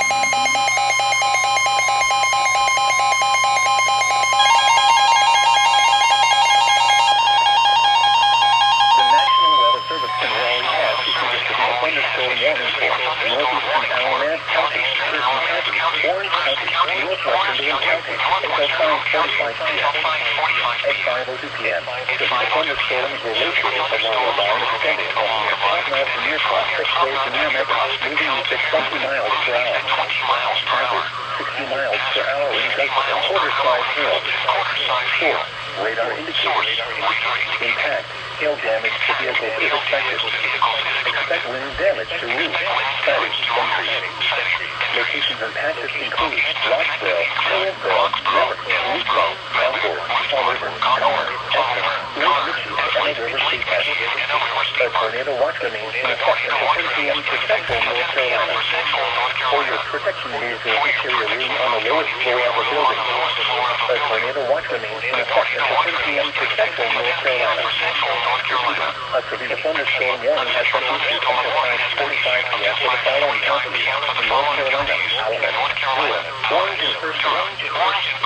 National Weather Service can rally EAS issued a severe thunderstorm warning for northeastern Alamance County, Pierce County, Orange County, northwestern Dane County until 5:45 p.m. At 5:02 p.m., severe thunderstorms were located along a line extending from near Cottonmouth to near Prospect Road to near Memphis, moving at 20 miles per hour. Hazard, 60 miles per hour in gusts and quarter-size hail. 4. Radar indicators. Impact. Hail damage to vehicles is expected. Expect wind damage to roofs, siding, and trees. Locations and patches include Rockville, Hillsville, Newark, Rico, Concord, Fall River, Conner, Essex, Lake Ritchie, and other river state patches. A tornado watch remains in effect until 10 p.m. to central North Carolina. For your protection, use your interior room on the lowest floor of the building. A tornado watch remains in effect until 10 p.m. to central North Carolina. A severe thunderstorm warning has been issued until 5:45 p.m. for the following counties in North Carolina, Alabama, Florida, Orange, and First Carolina.